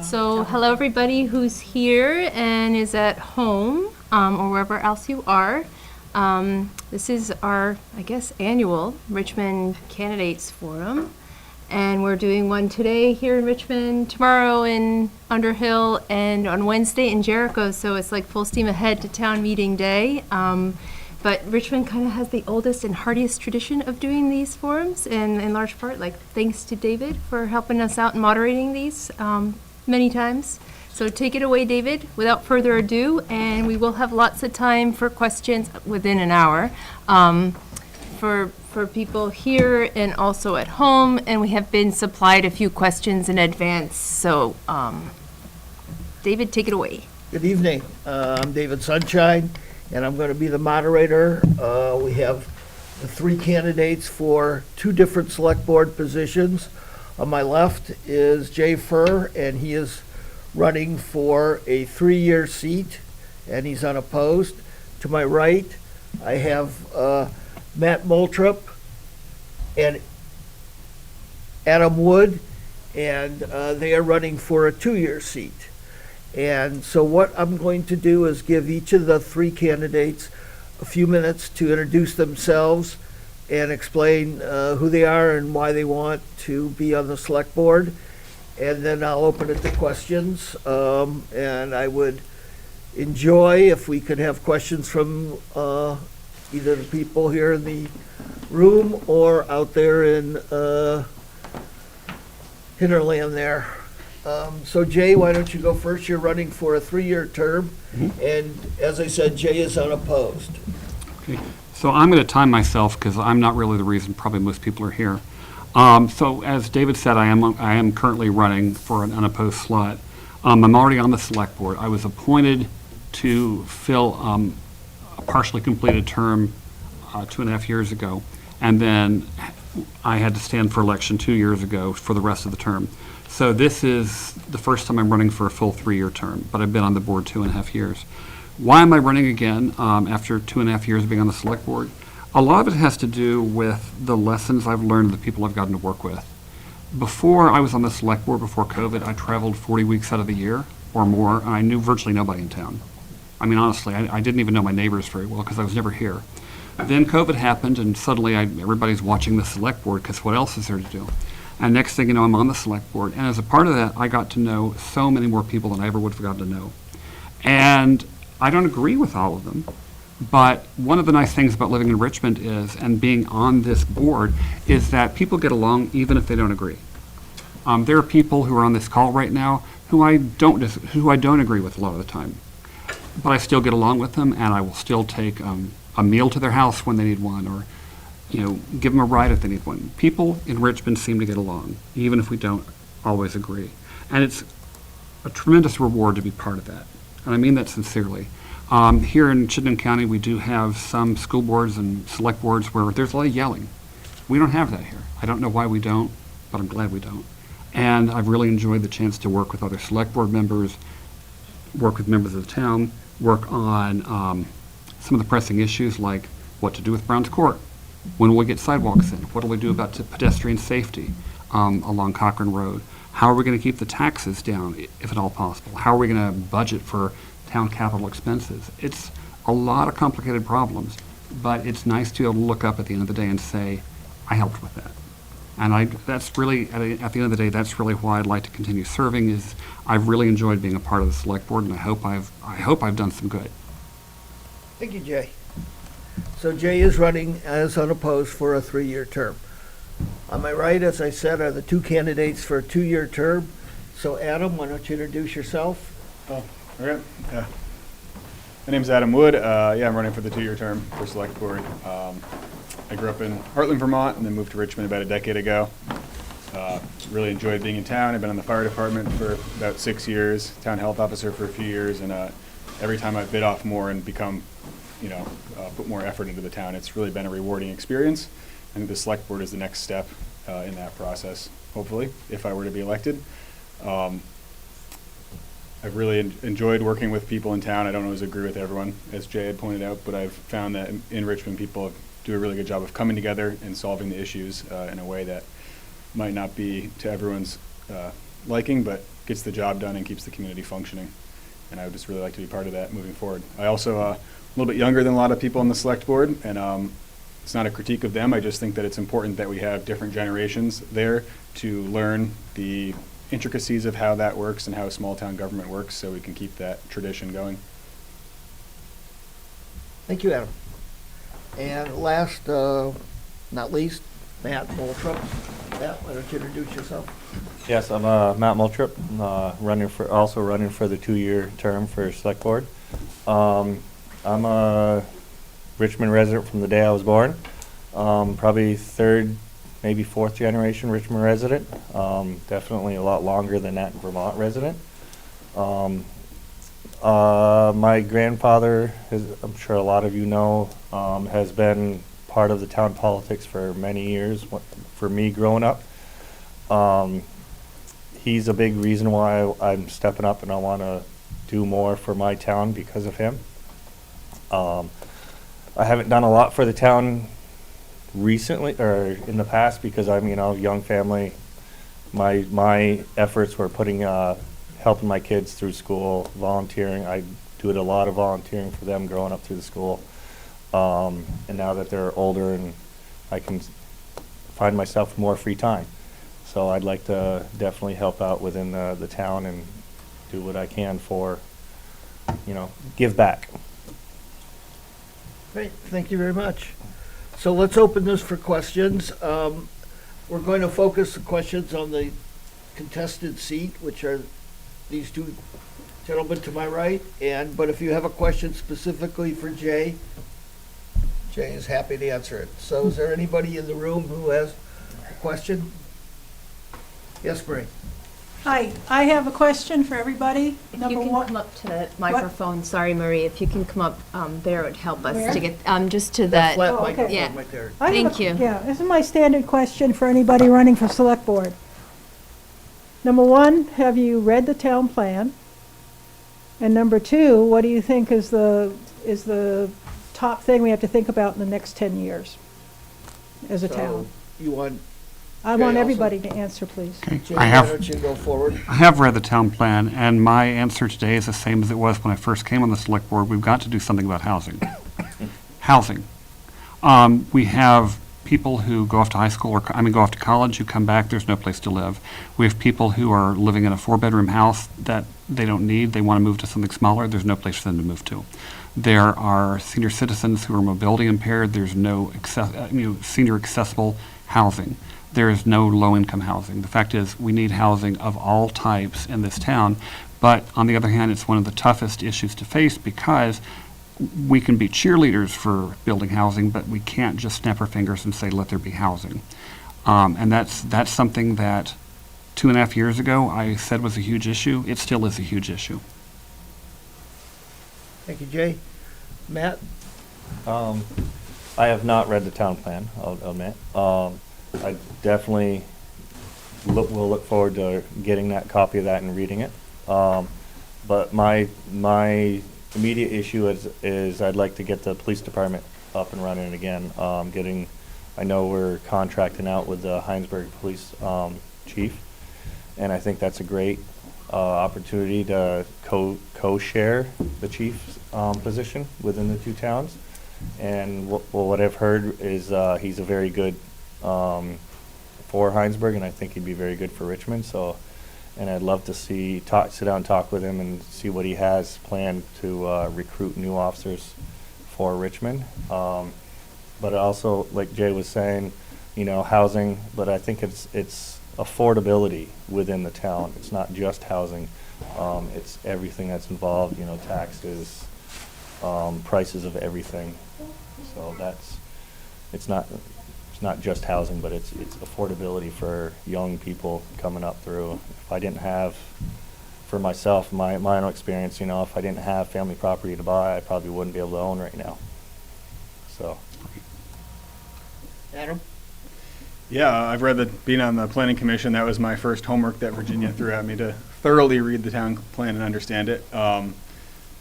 So hello everybody who's here and is at home or wherever else you are. This is our, I guess, annual Richmond Candidates Forum. And we're doing one today here in Richmond, tomorrow in Underhill, and on Wednesday in Jericho. So it's like full steam ahead to town meeting day. But Richmond kind of has the oldest and hardiest tradition of doing these forums, and in large part, like, thanks to David for helping us out and moderating these many times. So take it away, David, without further ado, and we will have lots of time for questions within an hour for people here and also at home, and we have been supplied a few questions in advance. So, David, take it away. Good evening. I'm David Sunshine, and I'm going to be the moderator. We have the three candidates for two different select board positions. On my left is Jay Furr, and he is running for a 3-year seat, and he's unopposed. To my right, I have Matt Moultroup and Adam Wood, and they are running for a 2-year seat. And so what I'm going to do is give each of the three candidates a few minutes to introduce themselves and explain who they are and why they want to be on the select board. And then I'll open it to questions. And I would enjoy if we could have questions from either the people here in the room or out there in hinterland there. So Jay, why don't you go first? You're running for a 3-year term, and as I said, Jay is unopposed. Okay. So I'm going to time myself because I'm not really the reason probably most people are here. So as David said, I am currently running for an unopposed slot. I'm already on the select board. I was appointed to fill a partially completed term 2.5 years ago, and then I had to stand for election 2 years ago for the rest of the term. So this is the first time I'm running for a full 3-year term, but I've been on the board 2.5 years. Why am I running again after 2.5 years of being on the select board? A lot of it has to do with the lessons I've learned, the people I've gotten to work with. Before I was on the select board, before COVID, I traveled 40 weeks out of the year or more, and I knew virtually nobody in town. I mean, honestly, I didn't even know my neighbors very well because I was never here. Then COVID happened, and suddenly everybody's watching the select board because what else is there to do? And next thing you know, I'm on the select board. And as a part of that, I got to know so many more people than I ever would have gotten to know. And I don't agree with all of them. But one of the nice things about living in Richmond is, and being on this board, is that people get along even if they don't agree. There are people who are on this call right now who I don't agree with a lot of the time. But I still get along with them, and I will still take a meal to their house when they need one, or give them a ride if they need one. People in Richmond seem to get along, even if we don't always agree. And it's a tremendous reward to be part of that. And I mean that sincerely. Here in Chittenden County, we do have some school boards and select boards where there's a lot of yelling. We don't have that here. I don't know why we don't, but I'm glad we don't. And I've really enjoyed the chance to work with other select board members, work with members of the town, work on some of the pressing issues like what to do with Browns Court. When will we get sidewalks in? What do we do about pedestrian safety along Cochrane Road? How are we going to keep the taxes down, if at all possible? How are we going to budget for town capital expenses? It's a lot of complicated problems, but it's nice to be able to look up at the end of the day and say, I helped with that. And that's really, at the end of the day, that's really why I'd like to continue serving. Is I've really enjoyed being a part of the select board, and I hope I've done some good. Thank you, Jay. So Jay is running as unopposed for a 3-year term. On my right, as I said, are the two candidates for a 2-year term. So Adam, why don't you introduce yourself? Oh, all right. Yeah. My name's Adam Wood. I'm running for the 2-year term for select board. I grew up in Heartland, Vermont, and then moved to Richmond about a decade ago. Really enjoyed being in town. I've been in the fire department for about 6 years, town health officer for a few years, and every time I've bit off more and become, put more effort into the town, it's really been a rewarding experience. I think the select board is the next step in that process, hopefully, if I were to be elected. I've really enjoyed working with people in town. I don't always agree with everyone, as Jay had pointed out, but I've found that in Richmond, people do a really good job of coming together and solving the issues in a way that might not be to everyone's liking, but gets the job done and keeps the community functioning. And I would just really like to be part of that moving forward. I also, a little bit younger than a lot of people on the select board, and it's not a critique of them. I just think that it's important that we have different generations there to learn the intricacies of how that works and how small town government works, so we can keep that tradition going. Thank you, Adam. And last, not least, Matt Moultroup. Matt, why don't you introduce yourself? Yes, I'm Matt Moultroup, also running for the 2-year term for Select Board. I'm a Richmond resident from the day I was born. Probably third, maybe fourth generation Richmond resident. Definitely a lot longer than that Vermont resident. My grandfather, I'm sure a lot of you know, has been part of the town politics for many years, for me growing up. He's a big reason why I'm stepping up and I want to do more for my town because of him. I haven't done a lot for the town recently, or in the past, because I'm, young family. My efforts were helping my kids through school, volunteering. I did a lot of volunteering for them growing up through the school. And now that they're older and I can find myself more free time. So I'd like to definitely help out within the town and do what I can for, give back. Great, thank you very much. So let's open this for questions. We're going to focus the questions on the contested seat, which are these two gentlemen to my right. But if you have a question specifically for Jay, Jay is happy to answer it. So is there anybody in the room who has a question? Yes, Marie. Hi, I have a question for everybody. If Number you can one, come up to the microphone, sorry, Marie, if you can come up there, it would help us Where? to get, just to That that. flat Oh, okay. microphone Yeah. right there. I have Thank you. Yeah, this is my standard question for anybody running for select board. Number one, have you read the town plan? And number two, what do you think is the top thing we have to think about in the next 10 years as a So town? you want, I Jay want also. everybody to answer, please. Jay, I why have, don't you go forward? I have read the town plan, and my answer today is the same as it was when I first came on the select board. We've got to do something about housing. Housing. We have people who go off to high school, go off to college, who come back, there's no place to live. We have people who are living in a 4-bedroom house that they don't need, they want to move to something smaller, there's no place for them to move to. There are senior citizens who are mobility impaired, there's no senior accessible housing. There is no low-income housing. The fact is, we need housing of all types in this town, but on the other hand, it's one of the toughest issues to face because we can be cheerleaders for building housing, but we can't just snap our fingers and say, let there be housing. And that's something that 2.5 years ago I said was a huge issue. It still is a huge issue. Thank you, Jay. Matt? I have not read the town plan, I'll admit. I definitely will look forward to getting that copy of that and reading it. But my immediate issue is I'd like to get the police department up and running again. I know we're contracting out with the Heinsberg Police Chief, and I think that's a great opportunity to co-share the chief's position within the two towns. And what I've heard is he's a very good for Heinsberg, and I think he'd be very good for Richmond. So, and I'd love to sit down and talk with him and see what he has planned to recruit new officers for Richmond. But also, like Jay was saying, housing, but I think it's affordability within the town. It's not just housing. It's everything that's involved, taxes, prices of everything. So it's not just housing, but it's affordability for young people coming up through. If I didn't have, for myself, my own experience, if I didn't have family property to buy, I probably wouldn't be able to own right now. So. Adam? Yeah, I've read that being on the planning commission, that was my first homework that Virginia threw at me to thoroughly read the town plan and understand it.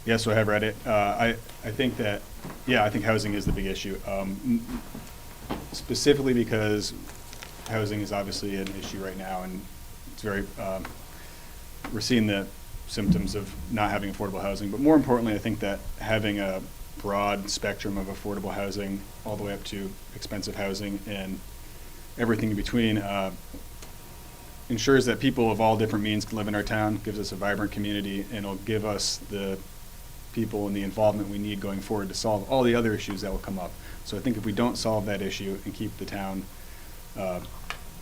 Yes, so I have read it. I think that, I think housing is the big issue. Specifically because housing is obviously an issue right now, and it's very we're seeing the symptoms of not having affordable housing. But more importantly, I think that having a broad spectrum of affordable housing all the way up to expensive housing and everything in between ensures that people of all different means can live in our town, gives us a vibrant community, and will give us the people and the involvement we need going forward to solve all the other issues that will come up. So I think if we don't solve that issue and keep the town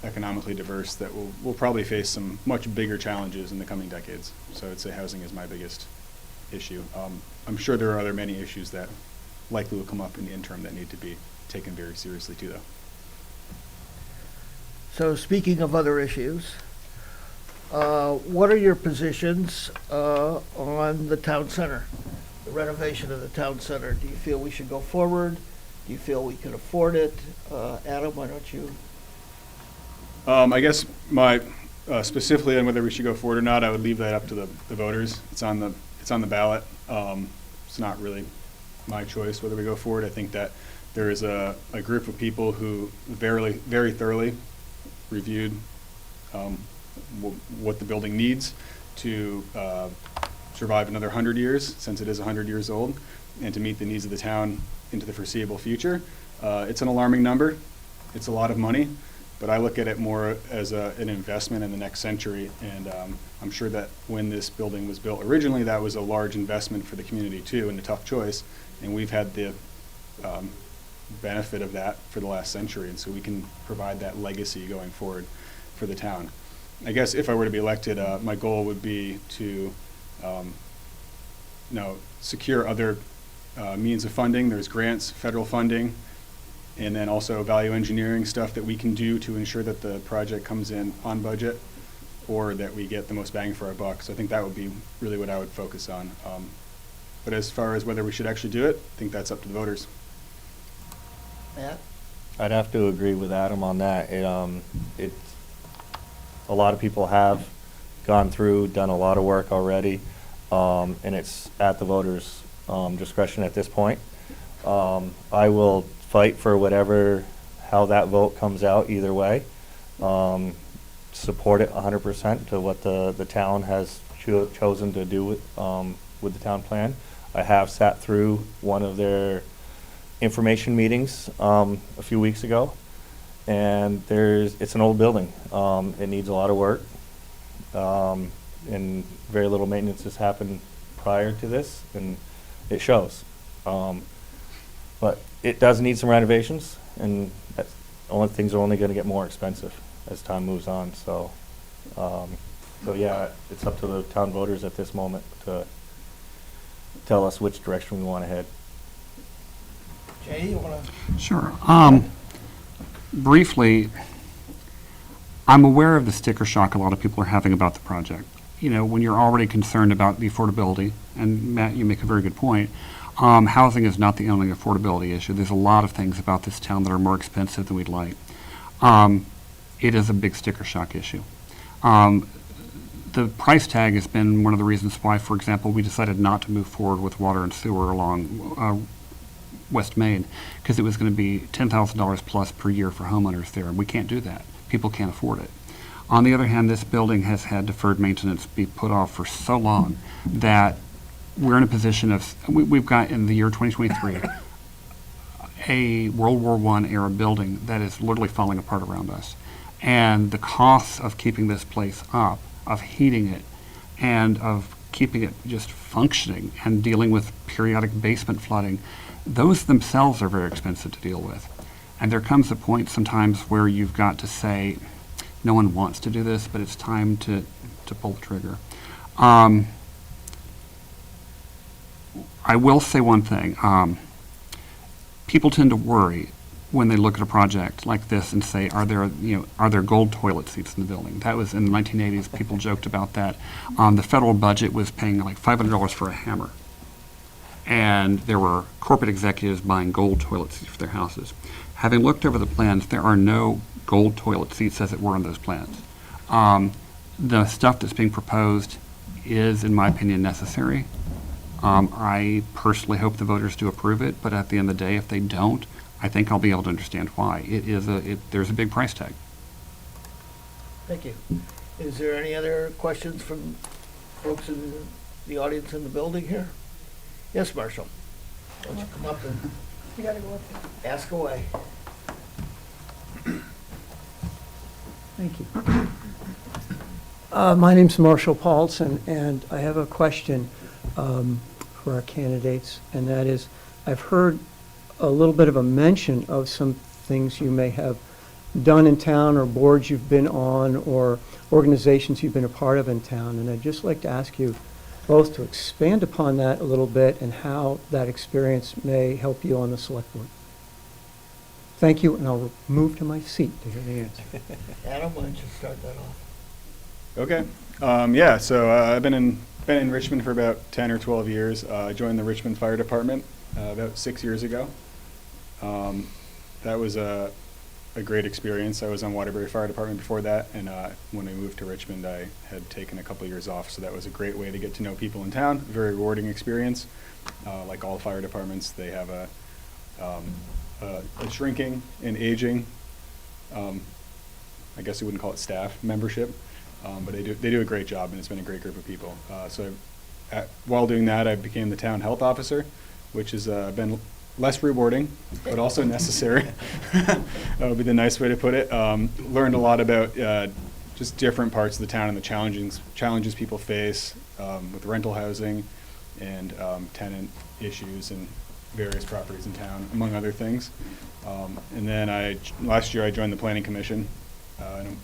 economically diverse, that we'll probably face some much bigger challenges in the coming decades. So I'd say housing is my biggest issue. I'm sure there are other many issues that likely will come up in the interim that need to be taken very seriously too, though. So speaking of other issues, what are your positions on the town center, the renovation of the town center? Do you feel we should go forward? Do you feel we can afford it? Adam, why don't you? I guess my specifically on whether we should go forward or not, I would leave that up to the voters. It's on the ballot. It's not really my choice whether we go forward. I think that there is a group of people who very thoroughly reviewed what the building needs to survive another 100 years, since it is 100 years old, and to meet the needs of the town into the foreseeable future. It's an alarming number. It's a lot of money, but I look at it more as an investment in the next century, and I'm sure that when this building was built originally, that was a large investment for the community too, and a tough choice, and we've had the benefit of that for the last century, and so we can provide that legacy going forward for the town. I guess if I were to be elected, my goal would be to secure other means of funding. There's grants, federal funding, and then also value engineering stuff that we can do to ensure that the project comes in on budget or that we get the most bang for our buck. So I think that would be really what I would focus on. But as far as whether we should actually do it, I think that's up to the voters. Matt? I'd have to agree with Adam on that. A lot of people have gone through, done a lot of work already, and it's at the voters' discretion at this point. I will fight for how that vote comes out either way. Support it 100% to what the town has chosen to do with the town plan. I have sat through one of their information meetings a few weeks ago, and it's an old building. It needs a lot of work, and very little maintenance has happened prior to this, and it shows. But it does need some renovations, and things are only going to get more expensive as time moves on. So yeah, it's up to the town voters at this moment to tell us which direction we want to head. Jay, you want to? Sure. Briefly, I'm aware of the sticker shock a lot of people are having about the project. You know, when you're already concerned about the affordability, and Matt, you make a very good point, housing is not the only affordability issue. There's a lot of things about this town that are more expensive than we'd like. It is a big sticker shock issue. The price tag has been one of the reasons why, for example, we decided not to move forward with water and sewer along West Main, because it was going to be $10,000 plus per year for homeowners there, and we can't do that. People can't afford it. On the other hand, this building has had deferred maintenance be put off for so long that we're in a position of, we've got in the year 2023 a World War I era building that is literally falling apart around us. And the costs of keeping this place up, of heating it, and of keeping it just functioning and dealing with periodic basement flooding, those themselves are very expensive to deal with. And there comes a point sometimes where you've got to say, no one wants to do this, but it's time to pull the trigger. I will say one thing. People tend to worry when they look at a project like this and say, are there gold toilet seats in the building? That was in the 1980s. People joked about that. The federal budget was paying like $500 for a hammer. And there were corporate executives buying gold toilet seats for their houses. Having looked over the plans, there are no gold toilet seats as it were in those plans. The stuff that's being proposed is, in my opinion, necessary. I personally hope the voters do approve it, but at the end of the day, if they don't, I think I'll be able to understand why. There's a big price tag. Thank you. Is there any other questions from folks in the audience in the building here? Yes, Marshall. Why don't you come up and You gotta go up there. ask away? Thank you. My name's Marshall Paulson, and I have a question for our candidates, and that is, I've heard a little bit of a mention of some things you may have done in town, or boards you've been on, or organizations you've been a part of in town, and I'd just like to ask you both to expand upon that a little bit and how that experience may help you on the select board. Thank you, and I'll move to my seat to hear the answer. Adam, why don't you start that off? Okay. Yeah, so I've been in Richmond for about 10 or 12 years. I joined the Richmond Fire Department about 6 years ago. That was a great experience. I was on Waterbury Fire Department before that, and when I moved to Richmond, I had taken a couple years off, so that was a great way to get to know people in town. Very rewarding experience. Like all fire departments, they have a shrinking and aging, I guess you wouldn't call it staff membership, but they do a great job, and it's been a great group of people. While doing that, I became the town health officer, which has been less rewarding, but also necessary. That would be the nice way to put it. Learned a lot about just different parts of the town and the challenges people face with rental housing and tenant issues and various properties in town, among other things. And then last year I joined the Planning Commission in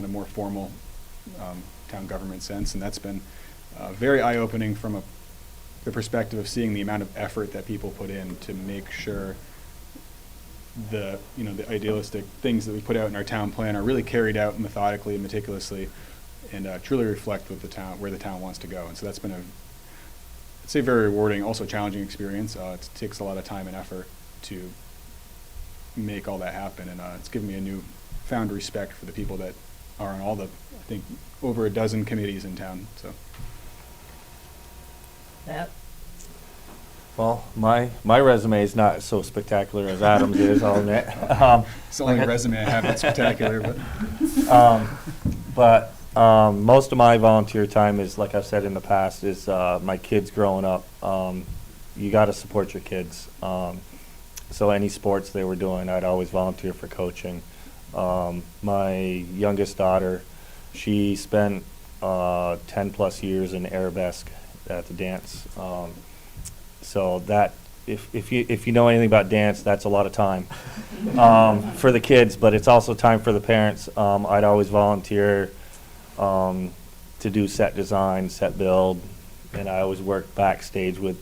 a more formal town government sense, and that's been very eye-opening from the perspective of seeing the amount of effort that people put in to make sure the idealistic things that we put out in our town plan are really carried out methodically and meticulously, and truly reflect where the town wants to go. And so that's been I'd say very rewarding, also challenging experience. It takes a lot of time and effort to make all that happen, and it's given me a newfound respect for the people that are on all the, I think, over a dozen committees in town. So. Matt? Well, my resume is not so spectacular as Adam's is, I'll admit. It's the only resume I have that's spectacular, but. Most of my volunteer time is, like I've said in the past, is my kids growing up. You got to support your kids. So any sports they were doing, I'd always volunteer for coaching. My youngest daughter, she spent 10 plus years in arabesque at the dance. So that, if you know anything about dance, that's a lot of time for the kids, but it's also time for the parents. I'd always volunteer to do set design, set build, and I always worked backstage with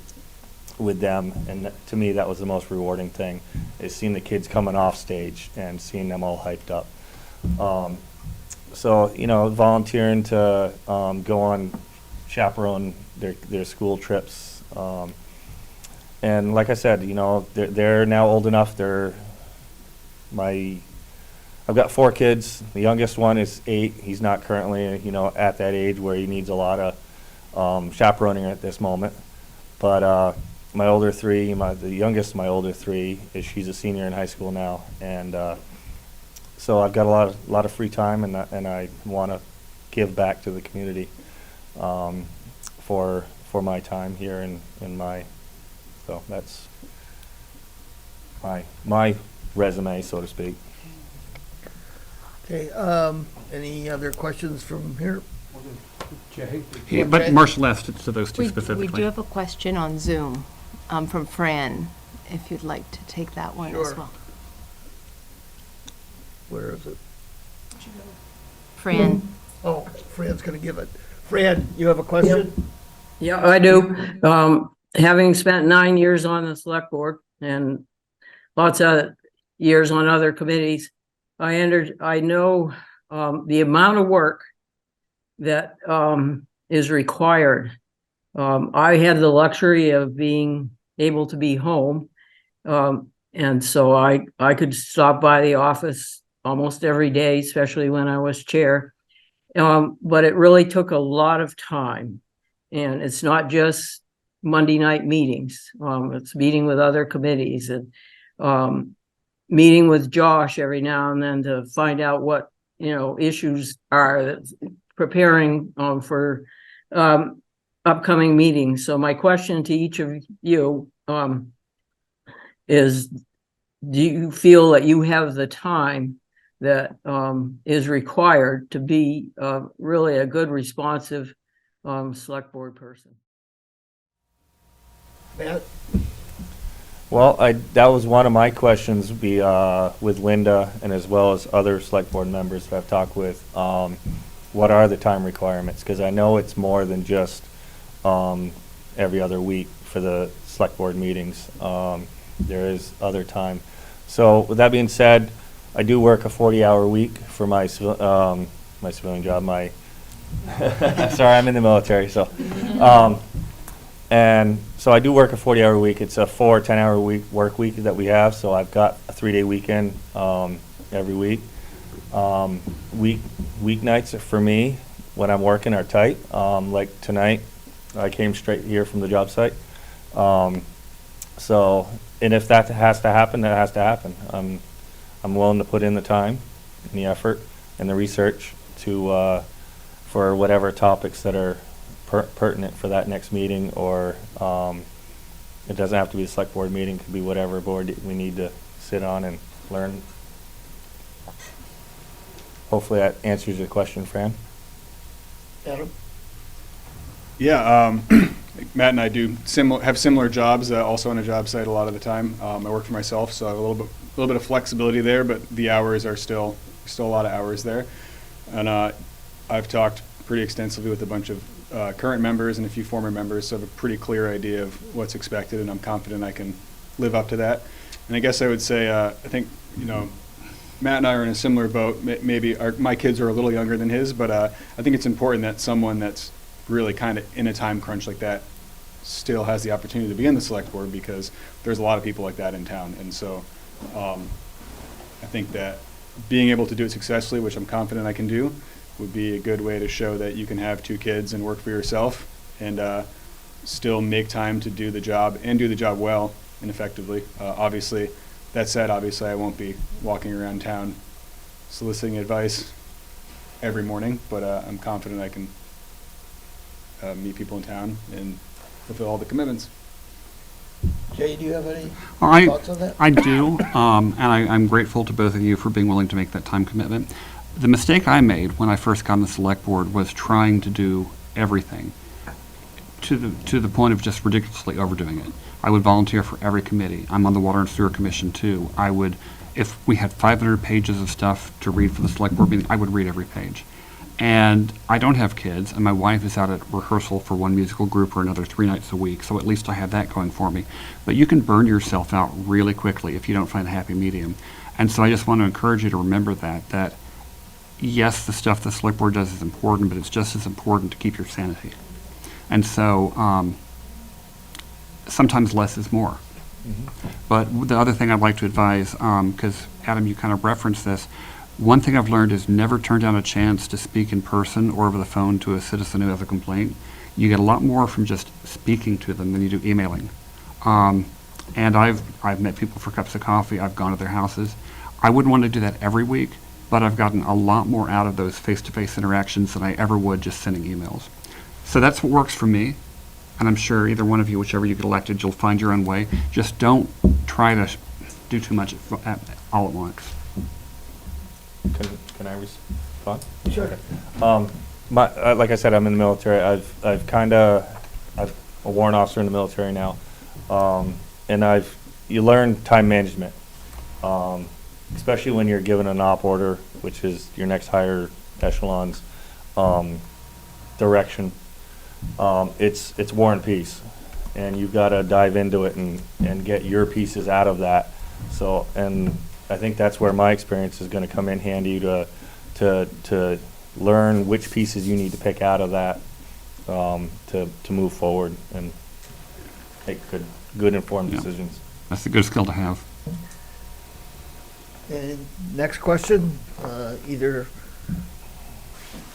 them, and to me that was the most rewarding thing, is seeing the kids coming off stage and seeing them all hyped up. So, volunteering to go on chaperone their school trips, and like I said, they're now old enough. I've got 4 kids. The youngest one is 8. He's not currently, at that age where he needs a lot of chaperoning at this moment. But my older 3, the youngest of my older 3, she's a senior in high school now, and so I've got a lot of free time, and I want to give back to the community for my time here so that's my resume, so to speak. Okay, any other questions from here? Jay? Yeah, but Marshall asked to those two We specifically. do have a question on Zoom from Fran, if you'd like to take that one as Sure. well. Where is it? Fran? Oh, Fran's gonna give it. Fran, you have a question? Yeah, I do. Having spent 9 years on the select board and lots of years on other committees, I know the amount of work that is required. I had the luxury of being able to be home, and so I could stop by the office almost every day, especially when I was chair. But it really took a lot of time, and it's not just Monday night meetings. It's meeting with other committees and meeting with Josh every now and then to find out what issues are, preparing for upcoming meetings. So my question to each of you, is, do you feel that you have the time that, is required to be, really a good responsive, select board person? Matt? Well, that was one of my questions, with Linda and as well as other select board members that I've talked with. What are the time requirements? Because I know it's more than just every other week for the select board meetings. There is other time. So with that being said, I do work a 40-hour week for my civilian job. Sorry, I'm in the military, so. And so I do work a 40-hour week. It's a 4 10-hour work week that we have. So I've got a 3-day weekend every week. Weeknights for me when I'm working are tight. Like tonight, I came straight here from the job site. So, and if that has to happen, that has to happen. I'm willing to put in the time and the effort and the research to for whatever topics that are pertinent for that next meeting, or it doesn't have to be a select board meeting, it could be whatever board we need to sit on and learn. Hopefully that answers your question, Fran. Adam? Yeah, Matt and I have similar jobs, also on a job site a lot of the time. I work for myself, so I have a little bit of flexibility there, but the hours are still a lot of hours there. And I've talked pretty extensively with a bunch of current members and a few former members, so I have a pretty clear idea of what's expected, and I'm confident I can live up to that. And I guess I would say, I think, Matt and I are in a similar boat. Maybe my kids are a little younger than his, but I think it's important that someone that's really kind of in a time crunch like that still has the opportunity to be in the select board, because there's a lot of people like that in town. And so I think that being able to do it successfully, which I'm confident I can do, would be a good way to show that you can have 2 kids and work for yourself and still make time to do the job and do the job well and effectively. Obviously, that said, I won't be walking around town soliciting advice every morning, but I'm confident I can meet people in town and fulfill all the commitments. Jay, do you have any I thoughts on that? I do, and I'm grateful to both of you for being willing to make that time commitment. The mistake I made when I first got on the select board was trying to do everything to the point of just ridiculously overdoing it. I would volunteer for every committee. I'm on the Water and Sewer Commission too. If we had 500 pages of stuff to read for the select board meeting, I would read every page. And I don't have kids, and my wife is out at rehearsal for one musical group or another 3 nights a week, so at least I have that going for me. But you can burn yourself out really quickly if you don't find a happy medium. And so I just want to encourage you to remember that yes, the stuff the select board does is important, but it's just as important to keep your sanity. And so sometimes less is more. Mm-hmm. But the other thing I'd like to advise, because Adam, you kind of referenced this, one thing I've learned is never turn down a chance to speak in person or over the phone to a citizen who has a complaint. You get a lot more from just speaking to them than you do emailing. And I've met people for cups of coffee. I've gone to their houses. I wouldn't want to do that every week, but I've gotten a lot more out of those face-to-face interactions than I ever would just sending emails. So that's what works for me, and I'm sure either one of you, whichever you get elected, you'll find your own way. Just don't try to do too much all at once. Can I respond? Sure. Like I said, I'm in the military. I'm a warrant officer in the military now, and you learn time management, especially when you're given an op order, which is your next higher echelon's direction. It's war and peace, and you've got to dive into it and get your pieces out of that. So, and I think that's where my experience is going to come in handy to learn which pieces you need to pick out of that to move forward and make good informed decisions. That's a good skill to have. And next question, either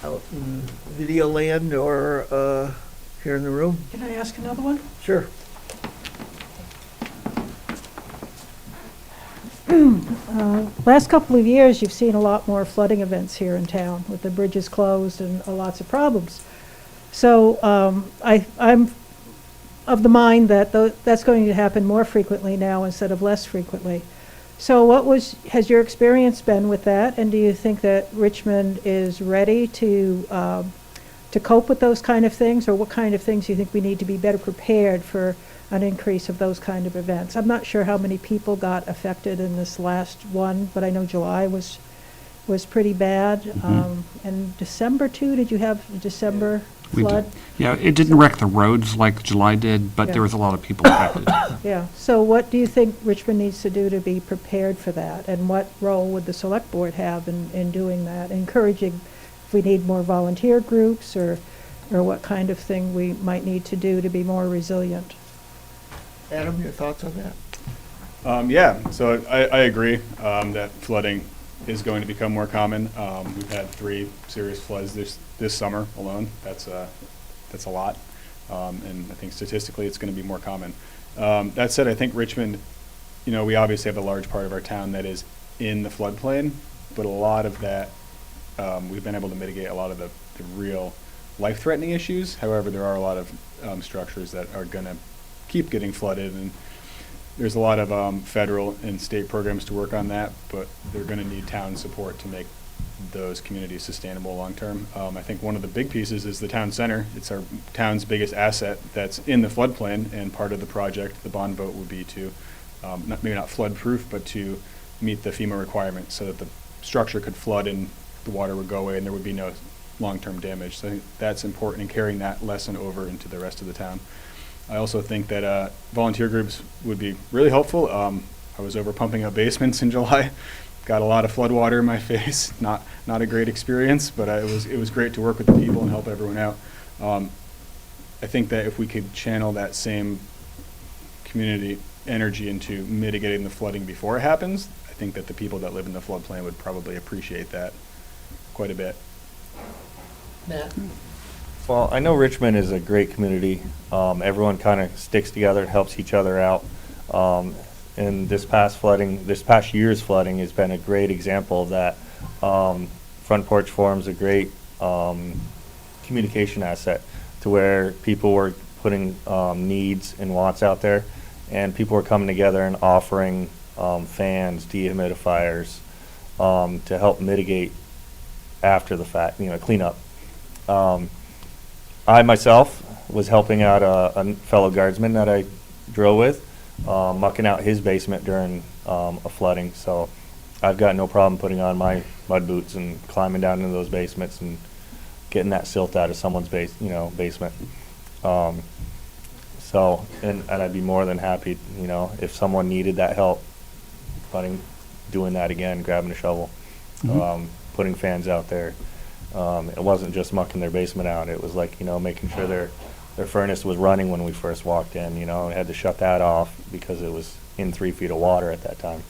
out in video land or here in the room. Can I ask another one? Sure. Last couple of years, you've seen a lot more flooding events here in town with the bridges closed and lots of problems. So I'm of the mind that that's going to happen more frequently now instead of less frequently. So has your experience been with that? And do you think that Richmond is ready to cope with those kind of things? Or what kind of things do you think we need to be better prepared for an increase of those kind of events? I'm not sure how many people got affected in this last one, but I know July was pretty bad. And December too, did you have a December We did. flood? Yeah, it didn't wreck the roads like July did, but Yeah. there was a lot of people affected. Yeah, so what do you think Richmond needs to do to be prepared for that? And what role would the select board have in doing that? Encouraging, if we need more volunteer groups, or what kind of thing we might need to do to be more resilient? Adam, your thoughts on that? Yeah, so I agree that flooding is going to become more common. We've had 3 serious floods this summer alone. That's a lot, and I think statistically it's going to be more common. That said, I think Richmond, we obviously have a large part of our town that is in the floodplain, but a lot of that we've been able to mitigate a lot of the real life-threatening issues. However, there are a lot of structures that are going to keep getting flooded, and there's a lot of federal and state programs to work on that, but they're going to need town support to make those communities sustainable long-term. I think one of the big pieces is the town center. It's our town's biggest asset that's in the floodplain, and part of the project, the bond vote, would be to, maybe not flood-proof, but to meet the FEMA requirements so that the structure could flood and the water would go away and there would be no long-term damage. So I think that's important in carrying that lesson over into the rest of the town. I also think that volunteer groups would be really helpful. I was over pumping up basements in July. Got a lot of flood water in my face. Not a great experience, but it was great to work with the people and help everyone out. I think that if we could channel that same community energy into mitigating the flooding before it happens, I think that the people that live in the floodplain would probably appreciate that quite a bit. Matt? Well, I know Richmond is a great community. Everyone kind of sticks together and helps each other out. And this past year's flooding has been a great example of that. Front Porch Forum's a great communication asset to where people were putting needs and wants out there, and people were coming together and offering fans, dehumidifiers, to help mitigate after the fact, clean up. I myself was helping out a fellow guardsman that I drove with, mucking out his basement during a flooding. So I've got no problem putting on my mud boots and climbing down into those basements and getting that silt out of someone's basement. So, and I'd be more than happy, if someone needed that help, doing that again, grabbing a shovel, putting fans out there. It wasn't just mucking their basement out. It was like, making sure their furnace was running when we first walked in, we had to shut that off because it was in 3 feet of water at that time.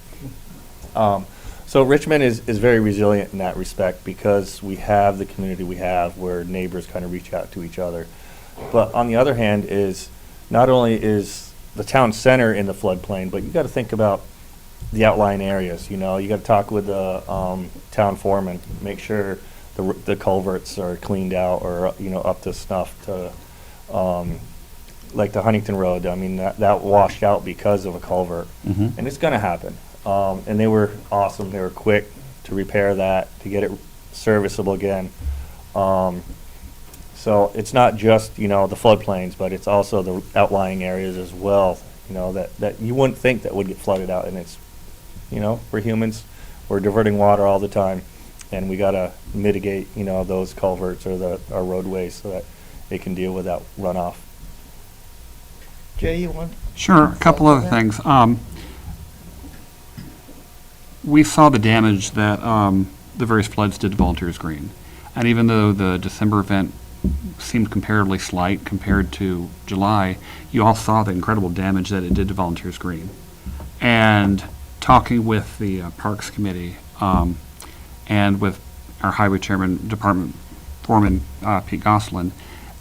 So Richmond is very resilient in that respect because we have the community we have where neighbors kind of reach out to each other. But on the other hand is, not only is the town center in the floodplain, but you got to think about the outlying areas, you got to talk with the town foreman, make sure the culverts are cleaned out or, up to snuff to, like the Huntington Road. I mean, that washed out because of a culvert, and it's going to happen. And they were awesome. They were quick to repair that, to get it serviceable again. So it's not just, the floodplains, but it's also the outlying areas as well, that you wouldn't think that would get flooded out. And it's, we're humans, we're diverting water all the time. And we got to mitigate, those culverts or our roadways so that they can deal with that runoff. Jay, you want? Sure, a couple other things. We saw the damage that the various floods did to Volunteers Green. And even though the December event seemed comparatively slight compared to July, you all saw the incredible damage that it did to Volunteers Green. And talking with the Parks Committee, and with our Highway Chairman, Department Foreman, Pete Gosselin,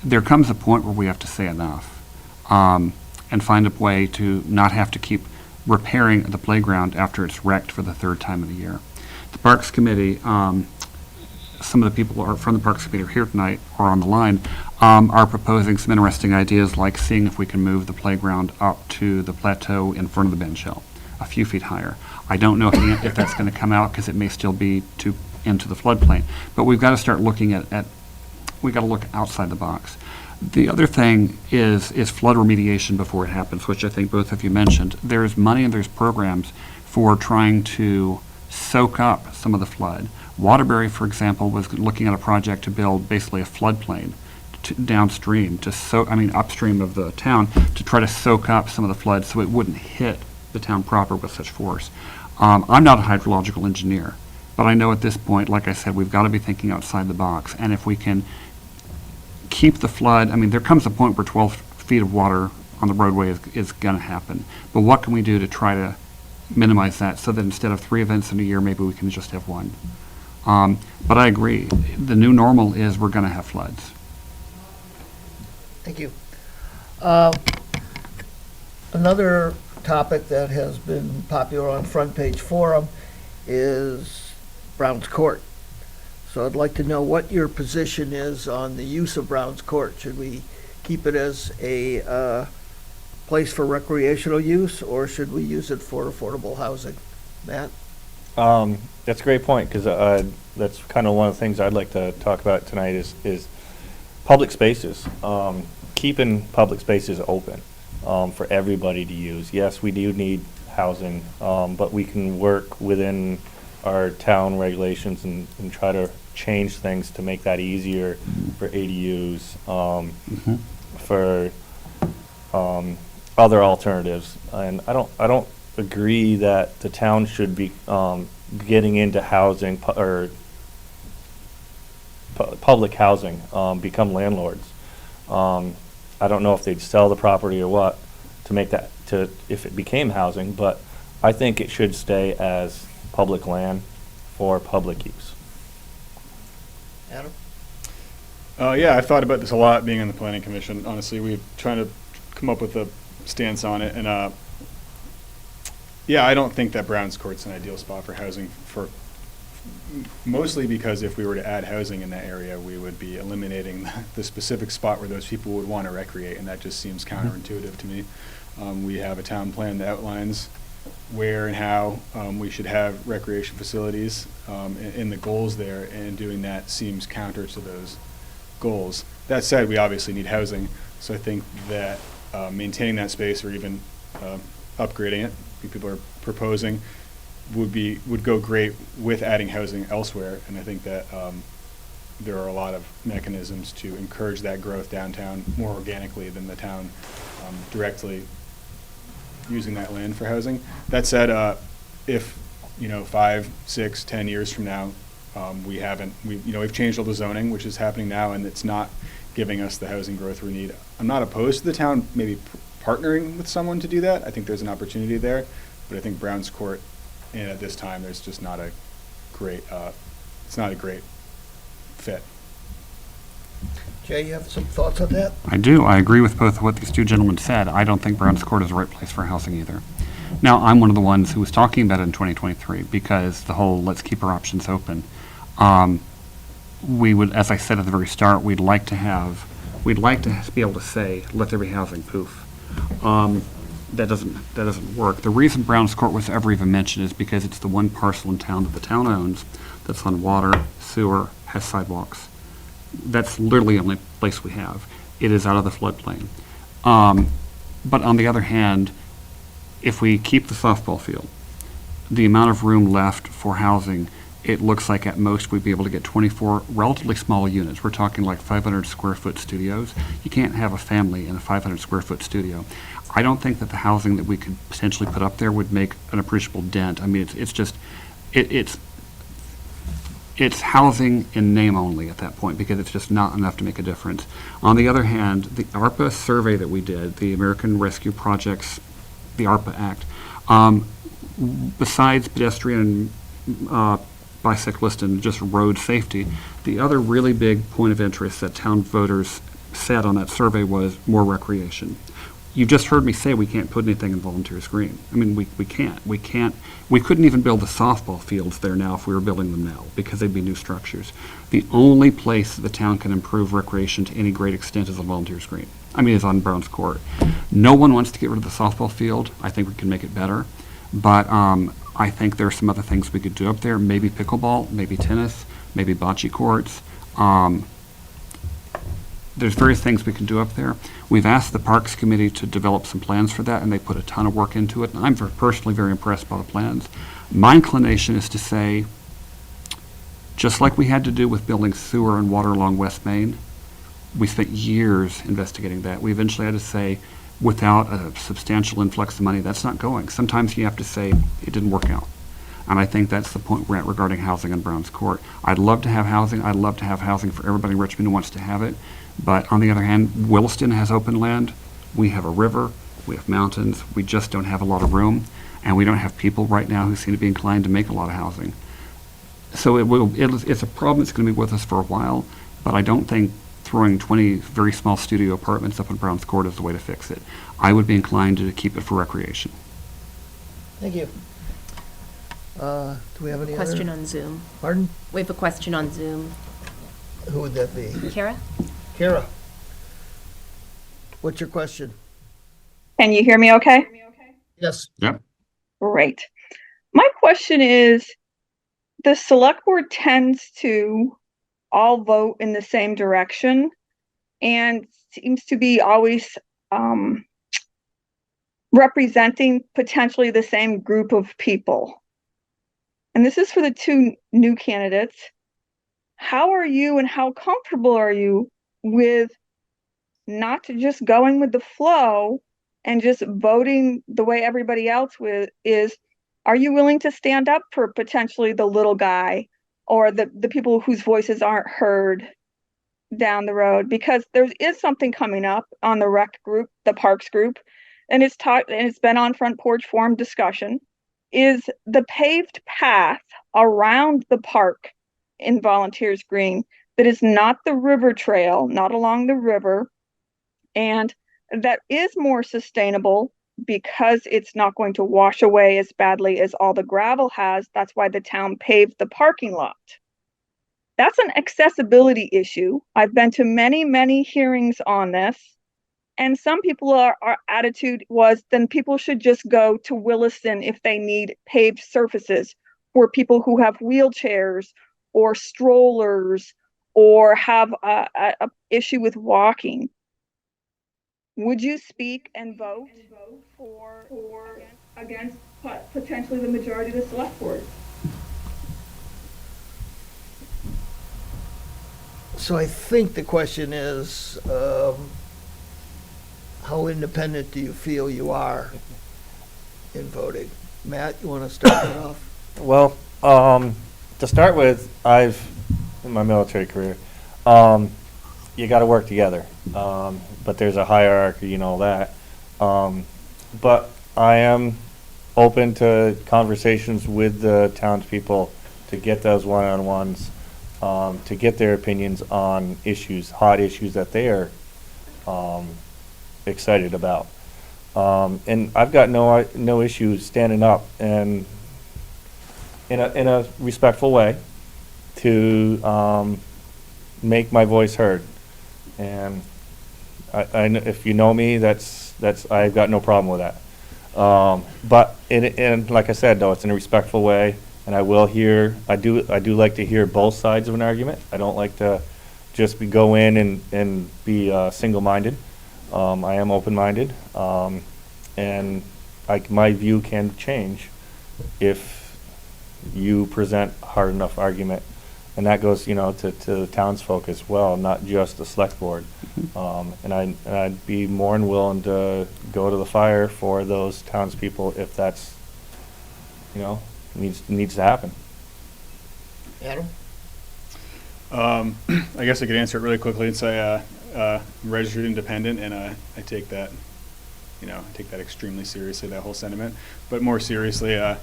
there comes a point where we have to say enough and find a way to not have to keep repairing the playground after it's wrecked for the 3rd time of the year. The Parks Committee some of the people are from the Parks Committee are here tonight or on the line, are proposing some interesting ideas, like seeing if we can move the playground up to the plateau in front of the bench shell, a few feet higher. I don't know if that's going to come out, because it may still be into the floodplain. But we've got to start looking at we've got to look outside the box. The other thing is flood remediation before it happens, which I think both of you mentioned. There's money and there's programs for trying to soak up some of the flood. Waterbury, for example, was looking at a project to build basically a floodplain downstream, upstream of the town, to try to soak up some of the flood so it wouldn't hit the town proper with such force. I'm not a hydrological engineer, but I know at this point, like I said, we've got to be thinking outside the box. And if we can keep the flood, there comes a point where 12 feet of water on the roadway is going to happen. But what can we do to try to minimize that, so that instead of 3 events in a year, maybe we can just have 1? But I agree, the new normal is we're going to have floods. Thank you. Another topic that has been popular on Front Page Forum is Brown's Court. So I'd like to know what your position is on the use of Brown's Court. Should we keep it as a place for recreational use, or should we use it for affordable housing? Matt? That's a great point, because that's kind of one of the things I'd like to talk about tonight is public spaces. Keeping public spaces open for everybody to use. Yes, we do need housing, but we can work within our town regulations and try to change things to make that easier for ADUs, for other alternatives. And I don't agree that the town should be getting into housing or public housing, become landlords. I don't know if they'd sell the property or what to make that, if it became housing, but I think it should stay as public land for public use. Adam? Yeah, I've thought about this a lot being on the planning commission. Honestly, we're trying to come up with a stance on it, and yeah, I don't think that Brown's Court's an ideal spot for housing, mostly because if we were to add housing in that area, we would be eliminating the specific spot where those people would want to recreate, and that just seems counterintuitive to me. We have a town plan that outlines where and how we should have recreation facilities, and the goals there, and doing that seems counter to those goals. That said, we obviously need housing, so I think that maintaining that space, or even upgrading it, people are proposing, would go great with adding housing elsewhere. And I think that there are a lot of mechanisms to encourage that growth downtown more organically than the town directly using that land for housing. That said, if 5, 6, 10 years from now, we've changed all the zoning, which is happening now, and it's not giving us the housing growth we need. I'm not opposed to the town maybe partnering with someone to do that. I think there's an opportunity there, but I think Brown's Court, and at this time, there's just not a great, it's not a great fit. Jay, you have some thoughts on that? I do. I agree with both of what these two gentlemen said. I don't think Brown's Court is the right place for housing either. Now, I'm one of the ones who was talking about it in 2023, because the whole let's keep our options open. We would, as I said at the very start, we'd like to be able to say, let there be housing, poof. That doesn't work. The reason Brown's Court was ever even mentioned is because it's the one parcel in town that the town owns that's on water, sewer, has sidewalks. That's literally the only place we have. It is out of the floodplain. But on the other hand, if we keep the softball field, the amount of room left for housing, it looks like at most we'd be able to get 24 relatively small units. We're talking like 500 square foot studios. You can't have a family in a 500 square foot studio. I don't think that the housing that we could potentially put up there would make an appreciable dent. It's housing in name only at that point, because it's just not enough to make a difference. On the other hand, the ARPA survey that we did, the American Rescue Projects, the ARPA Act, besides pedestrian, bicyclist, and just road safety, the other really big point of interest that town voters said on that survey was more recreation. you just heard me say we can't put anything in Volunteers Green. I mean, we can't. We couldn't even build the softball fields there now if we were building them now, because they'd be new structures. The only place that the town can improve recreation to any great extent is on Volunteers Green. I mean, is on Browns Court. No one wants to get rid of the softball field. I think we can make it better. But I think there are some other things we could do up there. Maybe pickleball, maybe tennis, maybe bocce courts. There's various things we can do up there. We've asked the Parks Committee to develop some plans for that, and they put a ton of work into it. And I'm personally very impressed by the plans. My inclination is to say, just like we had to do with building sewer and water along West Main, we spent years investigating that. We eventually had to say, without a substantial influx of money, that's not going. Sometimes you have to say, it didn't work out. And I think that's the point we're at regarding housing on Browns Court. I'd love to have housing. I'd love to have housing for everybody in Richmond who wants to have it. But on the other hand, Williston has open land. We have a river. We have mountains. We just don't have a lot of room. And we don't have people right now who seem to be inclined to make a lot of housing. So it's a problem that's going to be with us for a while. But I don't think throwing 20 very small studio apartments up on Browns Court is the way to fix it. I would be inclined to keep it for recreation. Thank you. Do we have any Question other? on Zoom. Pardon? We have a question on Zoom. Who would that be? Kara? Kara? What's your question? Can you hear me okay? Yes. Yep. Great. My question is, the select board tends to all vote in the same direction and seems to be always representing potentially the same group of people. And this is for the two new candidates. How are you and how comfortable are you with not just going with the flow and just voting the way everybody else is? Are you willing to stand up for potentially the little guy or the people whose voices aren't heard down the road? Because there is something coming up on the rec group, the parks group, and it's been on Front Porch Forum discussion, is the paved path around the park in Volunteers Green that is not the river trail, not along the river, and that is more sustainable because it's not going to wash away as badly as all the gravel has. That's why the town paved the parking lot. That's an accessibility issue. I've been to many, many hearings on this. And some people our attitude was then people should just go to Williston if they need paved surfaces for people who have wheelchairs or strollers or have a issue with walking. Would you speak and vote for against potentially the majority of the select board? So I think the question is, how independent do you feel you are in voting? Matt, you want to start that off? Well, to start with, in my military career, you got to work together. But there's a hierarchy, you know that. But I am open to conversations with the townspeople to get those one-on-ones, to get their opinions on issues, hot issues that they are excited about. And I've got no issue standing up and in a respectful way to make my voice heard. And I if you know me, that's I've got no problem with that. But and like I said, though, it's in a respectful way, and I will hear. I do like to hear both sides of an argument. I don't like to just go in and be single-minded. I am open-minded, and my view can change if you present a hard enough argument. And that goes, to the townsfolk as well, not just the select board. And I'd be more than willing to go to the fire for those townspeople if that's, needs to happen. Adam? I guess I could answer it really quickly and say I'm registered independent, and I take that, I take that extremely seriously, that whole sentiment. But more seriously, I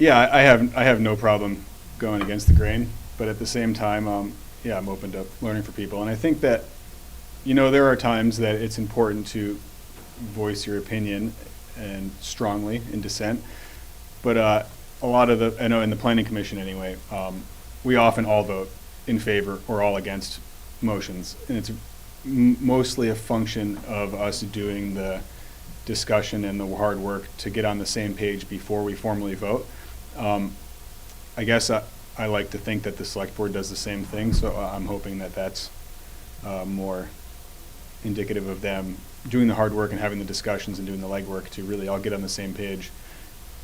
have no problem going against the grain, but at the same time, I'm open to learning for people. And I think that, there are times that it's important to voice your opinion and strongly in dissent. But a lot of I know in the planning commission anyway, we often all vote in favor or all against motions. And it's mostly a function of us doing the discussion and the hard work to get on the same page before we formally vote. I guess I like to think that the select board does the same thing, so I'm hoping that that's more indicative of them doing the hard work and having the discussions and doing the legwork to really all get on the same page.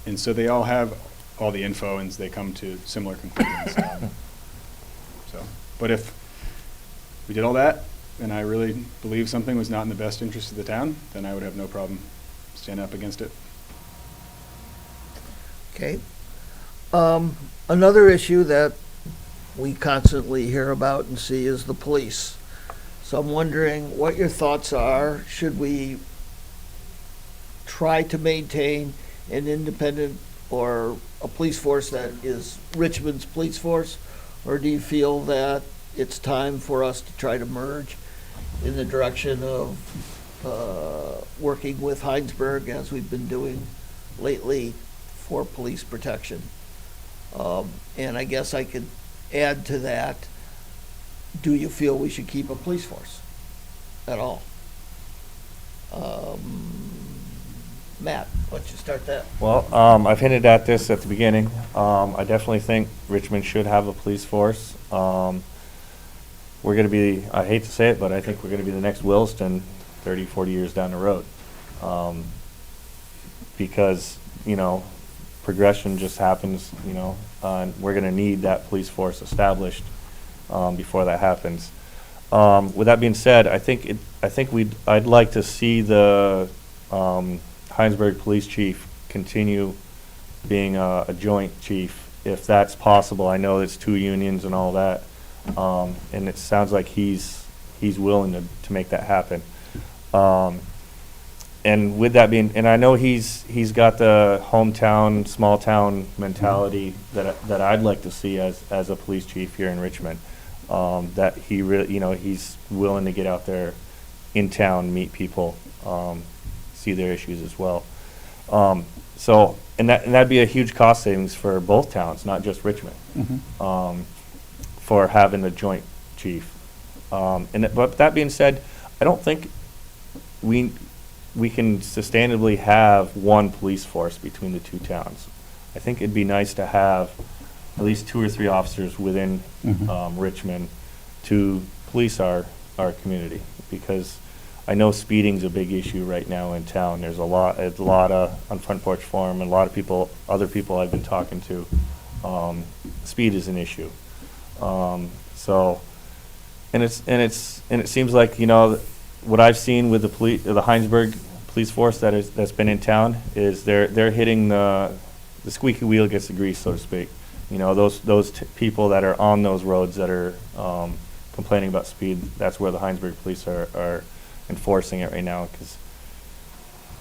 And so they all have all the info and they come to similar conclusions. But if we did all that and I really believe something was not in the best interest of the town, then I would have no problem standing up against it. Okay. Another issue that we constantly hear about and see is the police. So I'm wondering what your thoughts are. Should we try to maintain an independent or a police force that is Richmond's police force? Or do you feel that it's time for us to try to merge in the direction of working with Heinsberg, as we've been doing lately, for police protection? And I guess I could add to that, do you feel we should keep a police force at all? Matt, why don't you start that? Well, I've hinted at this at the beginning. I definitely think Richmond should have a police force. We're going to be, I hate to say it, but I think we're going to be the next Williston 30, 40 years down the road. Because, you know, progression just happens, you know, and we're going to need that police force established before that happens. With that being said, I'd like to see the Heinsberg Police Chief continue being a joint chief, if that's possible. I know it's 2 unions and all that, and it sounds like he's willing to make that happen. And with that being, and I know he's got the hometown, small town mentality that I'd like to see as a police chief here in Richmond. That he really, you know, he's willing to get out there in town, meet people, see their issues as well. So, and that'd be a huge cost savings for both towns, not just Richmond, for having a joint chief. But that being said, I don't think we can sustainably have one police force between the 2 towns. I think it'd be nice to have at least 2 or 3 officers within Richmond to police our community, because I know speeding's a big issue right now in town. There's a lot of, on Front Porch Forum, and a lot of people, other people I've been talking to, speed is an issue. So, and it seems like, you know, what I've seen with the Heinsberg police force that's been in town is they're hitting the squeaky wheel gets the grease, so to speak. You know, those people that are on those roads that are complaining about speed, that's where the Heinsberg police are enforcing it right now. Because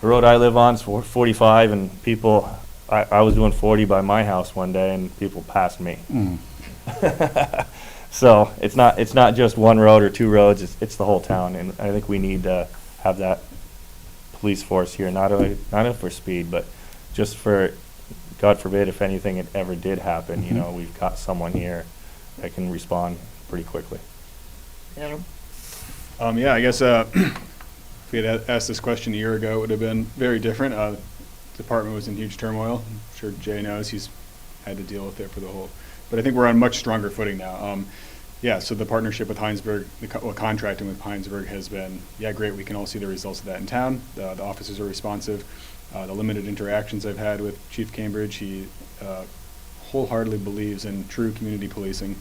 the road I live on is 45, and people, I was doing 40 by my house one day, and people passed me. So it's not just one road or 2 roads, it's the whole town, and I think we need to have that police force here, not only for speed, but just for, God forbid, if anything ever did happen, you know, we've got someone here that can respond pretty quickly. Adam? Yeah, I guess if we had asked this question a year ago, it would have been very different. The department was in huge turmoil. I'm sure Jay knows, he's had to deal with it for the whole, but I think we're on much stronger footing now. Yeah, so the partnership with Heinsberg, contracting with Heinsberg has been, yeah, great. We can all see the results of that in town. The officers are responsive. The limited interactions I've had with Chief Cambridge, he wholeheartedly believes in true community policing,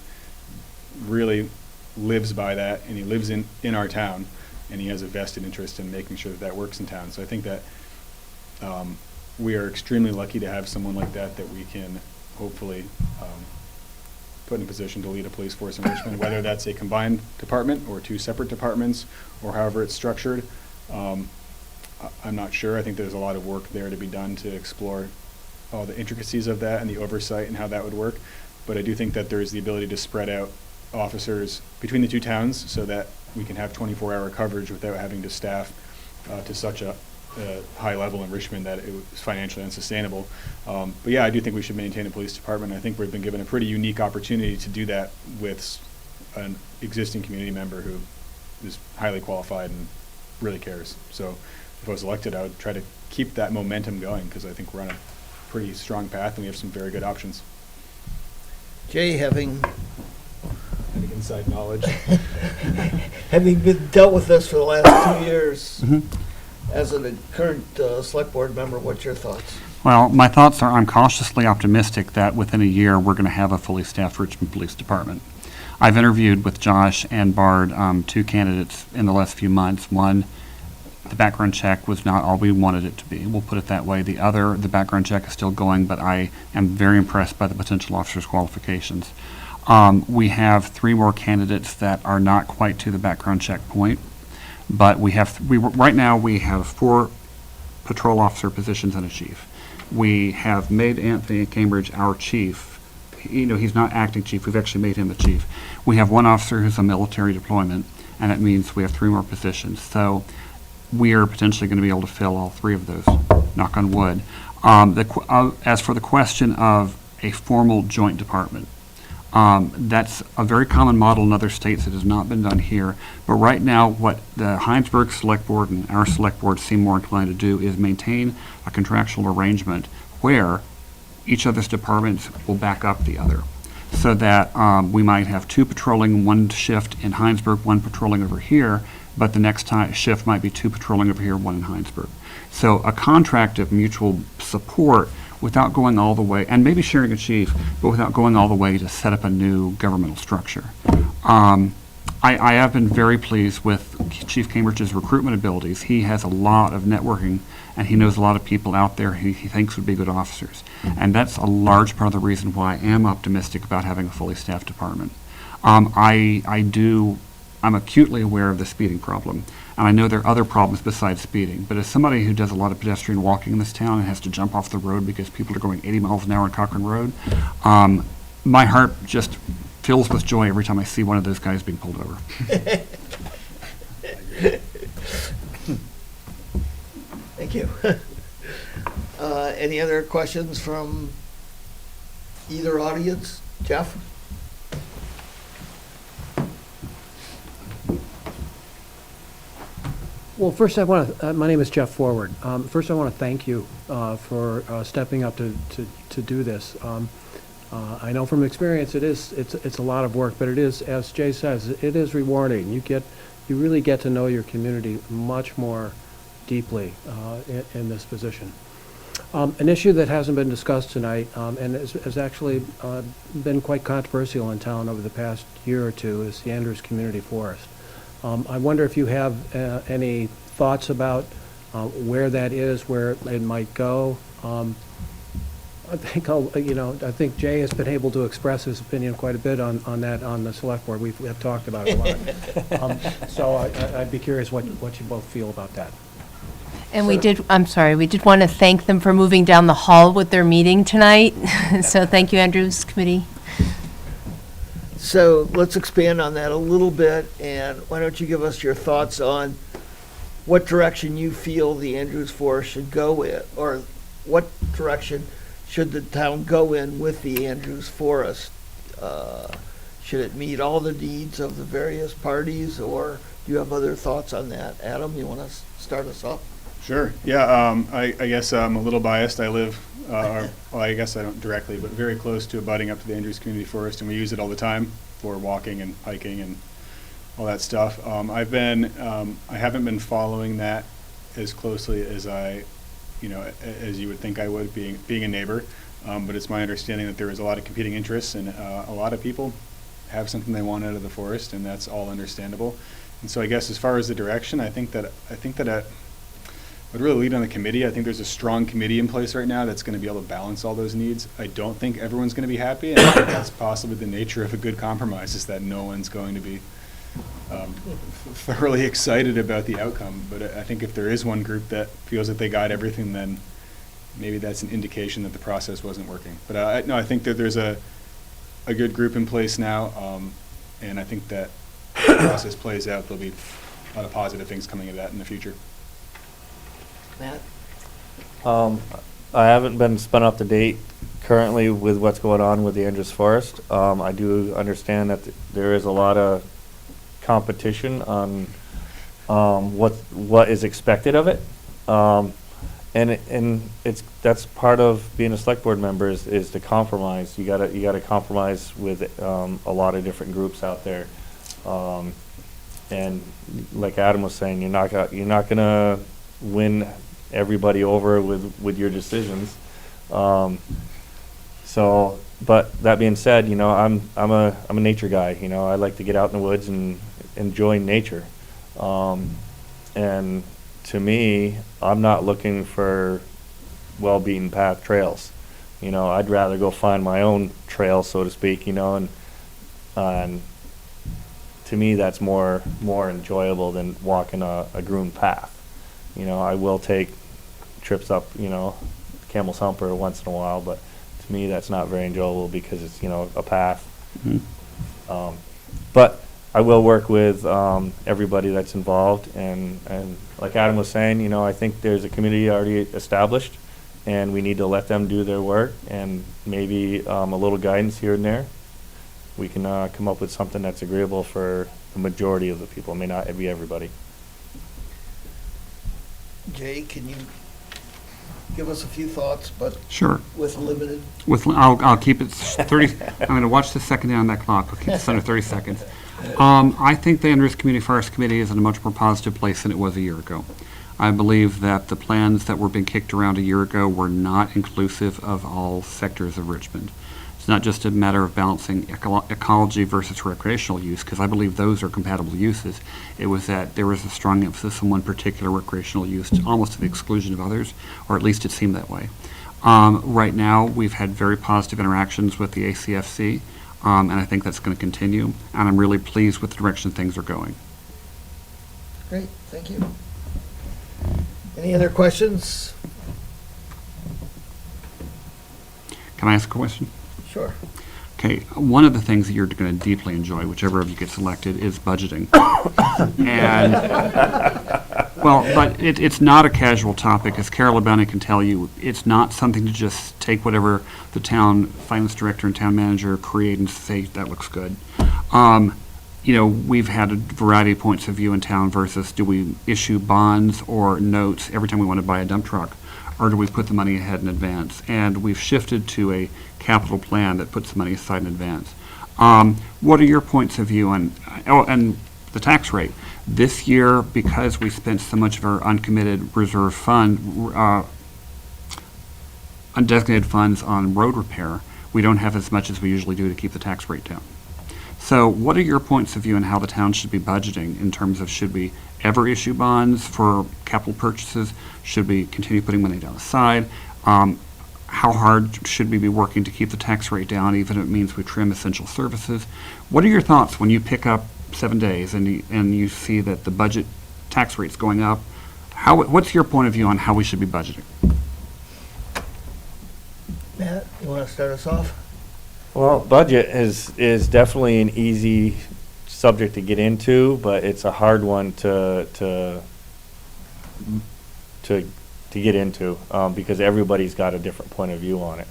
really lives by that, and he lives in our town, and he has a vested interest in making sure that works in town. So I think that we are extremely lucky to have someone like that we can hopefully put in a position to lead a police force in Richmond, whether that's a combined department or 2 separate departments, or however it's structured. I'm not sure. I think there's a lot of work there to be done to explore all the intricacies of that and the oversight and how that would work. But I do think that there's the ability to spread out officers between the 2 towns so that we can have 24-hour coverage without having to staff to such a high level in Richmond that it was financially unsustainable. But yeah, I do think we should maintain a police department. I think we've been given a pretty unique opportunity to do that with an existing community member who is highly qualified and really cares. So if I was elected, I would try to keep that momentum going, because I think we're on a pretty strong path and we have some very good options. Jay, having Inside knowledge. having been dealt with this for the last 2 years, Mhm. as a current select board member, what's your thoughts? Well, my thoughts are I'm cautiously optimistic that within a year, we're going to have a fully staffed Richmond Police Department. I've interviewed with Josh and Bard, 2 candidates in the last few months. One, the background check was not all we wanted it to be. We'll put it that way. The other, the background check is still going, but I am very impressed by the potential officer's qualifications. We have 3 more candidates that are not quite to the background check point, but right now we have 4 patrol officer positions and a chief. We have made Anthony Cambridge our chief. He's not acting chief. We've actually made him the chief. We have 1 officer who's on military deployment, and that means we have 3 more positions. So we are potentially going to be able to fill all 3 of those, knock on wood. As for the question of a formal joint department, that's a very common model in other states. It has not been done here. But right now, what the Heinsberg Select Board and our Select Board seem more inclined to do is maintain a contractual arrangement where each other's departments will back up the other. So that we might have 2 patrolling 1 shift in Heinsberg, 1 patrolling over here, but the next shift might be 2 patrolling over here, 1 in Heinsberg. So a contract of mutual support without going all the way, and maybe sharing a chief, but without going all the way to set up a new governmental structure. I have been very pleased with Chief Cambridge's recruitment abilities. He has a lot of networking, and he knows a lot of people out there he thinks would be good officers. And that's a large part of the reason why I am optimistic about having a fully staffed department. I'm acutely aware of the speeding problem, and I know there are other problems besides speeding, but as somebody who does a lot of pedestrian walking in this town and has to jump off the road because people are going 80 miles an hour on Cochrane Road, my heart just fills with joy every time I see one of those guys being pulled over. Thank you. Any other questions from either audience? Jeff? Well, first I want to, my name is Jeff Forward. First I want to thank you for stepping up to do this. I know from experience it's a lot of work, but it is, as Jay says, it is rewarding. You really get to know your community much more deeply in this position. An issue that hasn't been discussed tonight and has actually been quite controversial in town over the past year or 2 is the Andrews Community Forest. I wonder if you have any thoughts about where that is, where it might go. I think Jay has been able to express his opinion quite a bit on that on the select board. We have talked about it a lot. So I'd be curious what you both feel about that. And we did want to thank them for moving down the hall with their meeting tonight. So thank you, Andrews Committee. So let's expand on that a little bit, and why don't you give us your thoughts on what direction you feel the Andrews Forest should go in, or what direction should the town go in with the Andrews Forest? Should it meet all the needs of the various parties, or do you have other thoughts on that? Adam, you want to start us off? Sure. Yeah. I guess I'm a little biased. I live, well, I guess I don't directly, but very close to abutting up to the Andrews Community Forest, and we use it all the time for walking and hiking and all that stuff. I haven't been following that as closely as as you would think I would, being a neighbor. But it's my understanding that there is a lot of competing interests, and a lot of people have something they want out of the forest, and that's all understandable. And so I guess as far as the direction, I think that would really lead on the committee. I think there's a strong committee in place right now that's going to be able to balance all those needs. I don't think everyone's going to be happy, and I think that's possibly the nature of a good compromise, is that no one's going to be thoroughly excited about the outcome. But I think if there is one group that feels that they got everything, then maybe that's an indication that the process wasn't working. But I think that there's a good group in place now, and I think that if the process plays out, there'll be a lot of positive things coming of that in the future. Matt? I haven't been spun up to date currently with what's going on with the Andrews Forest. I do understand that there is a lot of competition on what is expected of it. And that's part of being a select board member is to compromise. You gotta compromise with a lot of different groups out there. And like Adam was saying, you're not gonna win everybody over with your decisions. So, but that being said, I'm a nature guy. I like to get out in the woods and enjoy nature. And to me, I'm not looking for well-beaten path trails. I'd rather go find my own trail, so to speak. And to me, that's more enjoyable than walking a groomed path. I will take trips up, Camel's Humper once in a while, but to me, that's not very enjoyable because it's, a path. Mm-hmm. But I will work with everybody that's involved, and like Adam was saying, I think there's a community already established, and we need to let them do their work, and maybe a little guidance here and there. We can come up with something that's agreeable for the majority of the people. It may not be everybody. Jay, can you give us a few thoughts, but Sure. with limited? I'll keep it 30, I'm going to watch the second down on that clock. I'll keep this under 30 seconds. I think the Andrews Community Forest Committee is in a much more positive place than it was a year ago. I believe that the plans that were being kicked around a year ago were not inclusive of all sectors of Richmond. It's not just a matter of balancing ecology versus recreational use, because I believe those are compatible uses. It was that there was a strong emphasis on one particular recreational use, almost to the exclusion of others, or at least it seemed that way. Right now, we've had very positive interactions with the ACFC, and I think that's going to continue, and I'm really pleased with the direction things are going. Great, thank you. Any other questions? Can I ask a question? Sure. Okay, one of the things that you're going to deeply enjoy, whichever of you gets elected, is budgeting. And, well, but it's not a casual topic. As Carol Labonte can tell you, it's not something to just take whatever the town finance director and town manager create and say, that looks good. We've had a variety of points of view in town versus do we issue bonds or notes every time we want to buy a dump truck, or do we put the money ahead in advance? And we've shifted to a capital plan that puts the money aside in advance. What are your points of view on, and the tax rate? This year, because we spent so much of our uncommitted reserve fund, undesignated funds on road repair, we don't have as much as we usually do to keep the tax rate down. So what are your points of view on how the town should be budgeting in terms of should we ever issue bonds for capital purchases? Should we continue putting money down the side? How hard should we be working to keep the tax rate down, even if it means we trim essential services? What are your thoughts when you pick up 7 days and you see that the budget tax rate's going up? What's your point of view on how we should be budgeting? Matt, you want to start us off? Well, budget is definitely an easy subject to get into, but it's a hard one to get into because everybody's got a different point of view on it.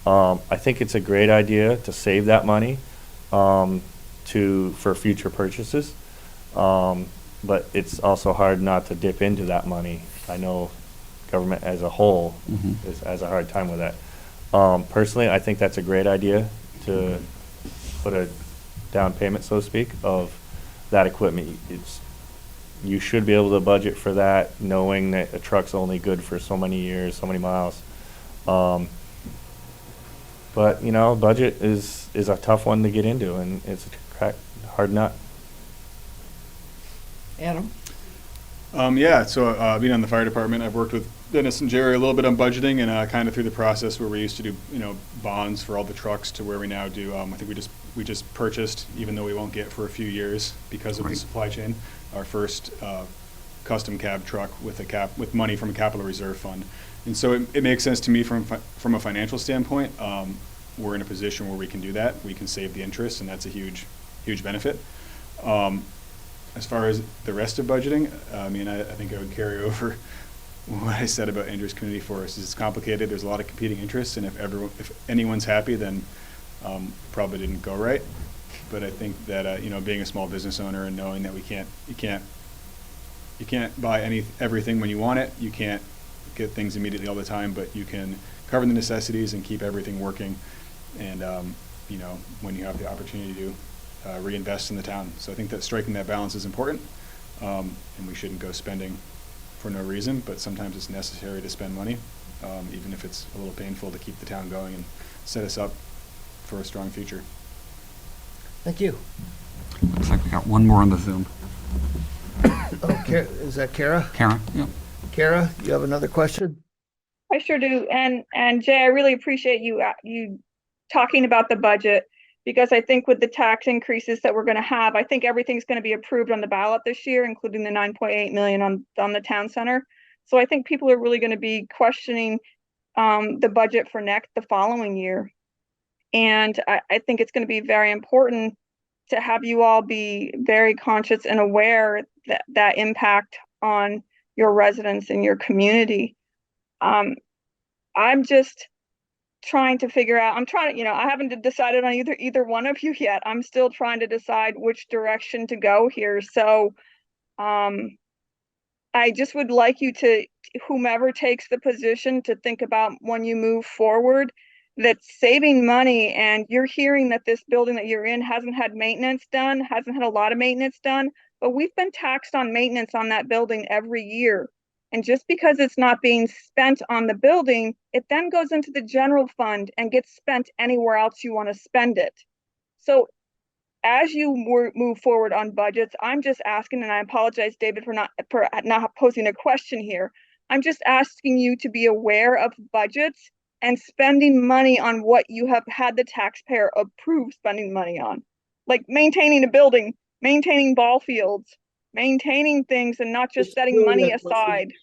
I think it's a great idea to save that money for future purchases, but it's also hard not to dip into that money. I know government as a whole has a hard time with that. Personally, I think that's a great idea to put a down payment, so to speak, of that equipment. You should be able to budget for that, knowing that a truck's only good for so many years, so many miles. But budget is a tough one to get into, and it's a hard nut. Adam? So being on the fire department, I've worked with Dennis and Jerry a little bit on budgeting, and kind of through the process where we used to do bonds for all the trucks to where we now do. I think we just purchased, even though we won't get for a few years because of the supply chain, our first custom cab truck with money from a capital reserve fund. And so it makes sense to me from a financial standpoint. We're in a position where we can do that. We can save the interest, and that's a huge benefit. As far as the rest of budgeting, I think I would carry over what I said about Andrew's community forest is it's complicated. There's a lot of competing interests, and if anyone's happy, then probably didn't go right. But I think that being a small business owner and knowing that you can't buy everything when you want it. You can't get things immediately all the time, but you can cover the necessities and keep everything working. And when you have the opportunity to reinvest in the town. So I think that striking that balance is important, and we shouldn't go spending for no reason, but sometimes it's necessary to spend money, even if it's a little painful, to keep the town going and set us up for a strong future. Thank you. Looks like we got one more on the Zoom. Is that Kara? Karen? Yep. Kara, you have another question? I sure do. And Jay, I really appreciate you talking about the budget, because I think with the tax increases that we're going to have, I think everything's going to be approved on the ballot this year, including the 9.8 million on the town center. So I think people are really going to be questioning the budget for the following year. And I think it's going to be very important to have you all be very conscious and aware that impact on your residents and your community. I'm just trying to figure out, I haven't decided on either one of you yet. I'm still trying to decide which direction to go here. So I just would like you to, whomever takes the position, to think about when you move forward, that saving money, and you're hearing that this building that you're in hasn't had a lot of maintenance done, but we've been taxed on maintenance on that building every year. And just because it's not being spent on the building, it then goes into the general fund and gets spent anywhere else you want to spend it. So as you move forward on budgets, I'm just asking, and I apologize, David, for not posing a question here. I'm just asking you to be aware of budgets and spending money on what you have had the taxpayer approve spending money on, like maintaining a building, maintaining ball fields, maintaining things, and not just setting money aside.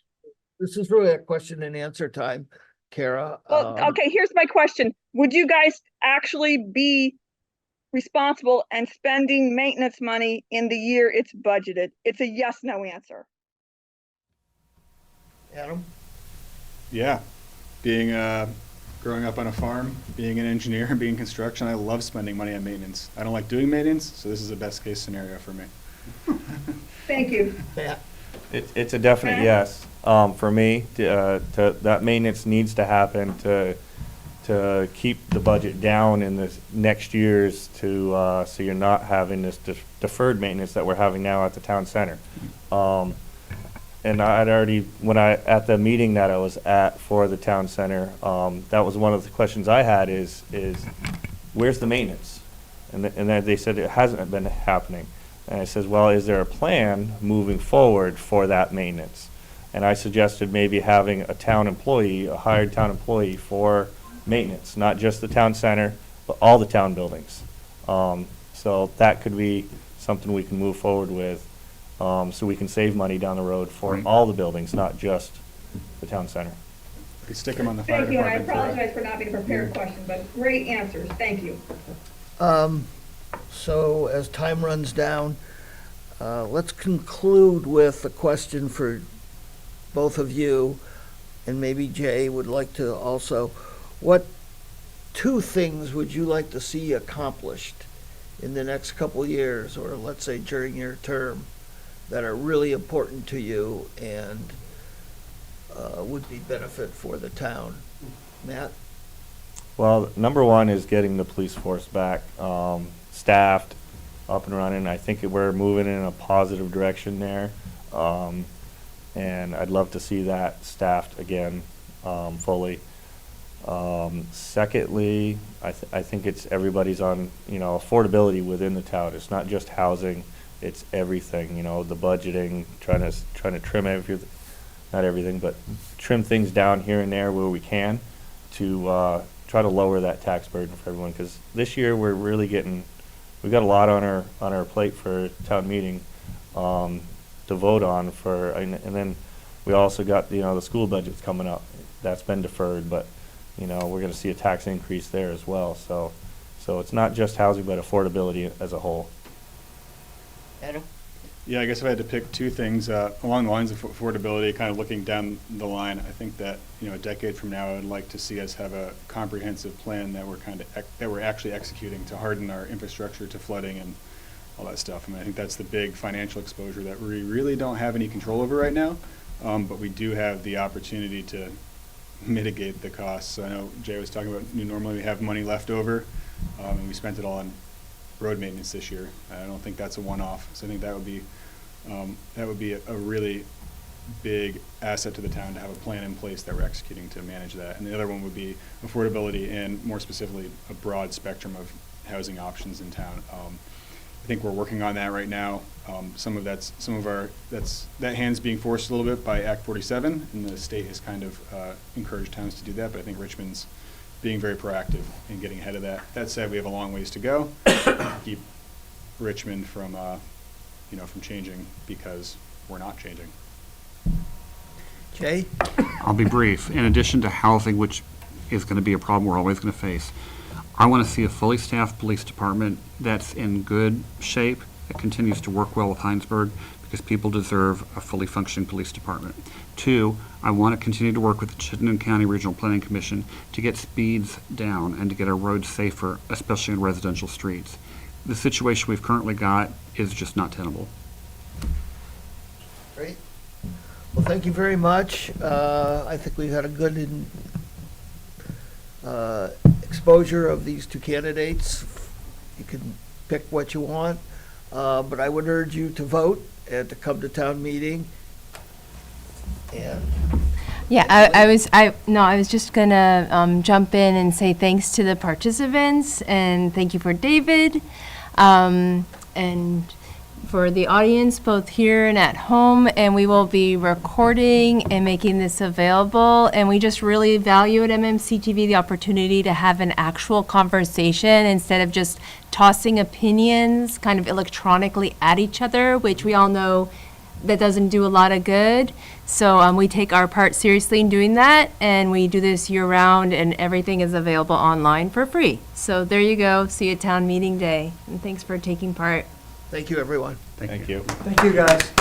This is really a question and answer time, Kara. Well, okay, here's my question. Would you guys actually be responsible and spending maintenance money in the year it's budgeted? It's a yes, no answer. Adam? Yeah, growing up on a farm, being an engineer and being in construction, I love spending money on maintenance. I don't like doing maintenance, so this is the best case scenario for me. Thank you. Matt? It's a definite yes. For me, that maintenance needs to happen to keep the budget down in the next years, so you're not having this deferred maintenance that we're having now at the town center. And I'd already, at the meeting that I was at for the town center, that was one of the questions I had is where's the maintenance? And then they said it hasn't been happening. And I says, well, is there a plan moving forward for that maintenance? And I suggested maybe having a hired town employee for maintenance, not just the town center, but all the town buildings. So that could be something we can move forward with, so we can save money down the road for all the buildings, not just the town center. We stick them on the fire Thank you, and I department. apologize for not being a prepared question, but great answers. Thank you. So as time runs down, let's conclude with a question for both of you, and maybe Jay would like to also. What two things would you like to see accomplished in the next couple of years, or let's say during your term, that are really important to you and would be benefit for the town? Matt? Well, number one is getting the police force back, staffed, up and running. I think we're moving in a positive direction there. And I'd love to see that staffed again, fully. Secondly, I think it's everybody's on, affordability within the town. It's not just housing, it's everything, the budgeting, trying to trim not everything, but trim things down here and there where we can to try to lower that tax burden for everyone. Because this year we're really we've got a lot on our plate for town meeting to vote on and then we also got the school budget's coming up. That's been deferred, but we're going to see a tax increase there as well. So it's not just housing, but affordability as a whole. Adam? Yeah, I guess if I had to pick two things along the lines of affordability, kind of looking down the line, I think that, you know, a decade from now, I would like to see us have a comprehensive plan that we're actually executing to harden our infrastructure to flooding and all that stuff. I mean, I think that's the big financial exposure that we really don't have any control over right now, but we do have the opportunity to mitigate the costs. So I know Jay was talking about, normally we have money left over, and we spent it all on road maintenance this year. I don't think that's a one-off. So I think that would be a really big asset to the town to have a plan in place that we're executing to manage that. And the other one would be affordability and more specifically a broad spectrum of housing options in town. I think we're working on that right now. That hand's being forced a little bit by Act 47, and the state has kind of encouraged towns to do that. But I think Richmond's being very proactive in getting ahead of that. That said, we have a long ways to go to keep Richmond from changing, because we're not changing. Jay? I'll be brief. In addition to housing, which is going to be a problem we're always going to face, I want to see a fully staffed police department that's in good shape, that continues to work well with Heinsberg, because people deserve a fully functioning police department. 2, I want to continue to work with the Chittenden County Regional Planning Commission to get speeds down and to get our roads safer, especially in residential streets. The situation we've currently got is just not tenable. Great. Well, thank you very much. I think we've had a good exposure of these two candidates. You can pick what you want, but I would urge you to vote and to come to town meeting. And Yeah, I was just gonna jump in and say thanks to the participants, and thank you for David, and for the audience, both here and at home. And we will be recording and making this available. And we just really value at MMCTV the opportunity to have an actual conversation instead of just tossing opinions kind of electronically at each other, which we all know that doesn't do a lot of good. So we take our part seriously in doing that, and we do this year round, and everything is available online for free. So there you go. See you at town meeting day, and thanks for taking part. thank you, everyone. Thank you. Thank you, guys.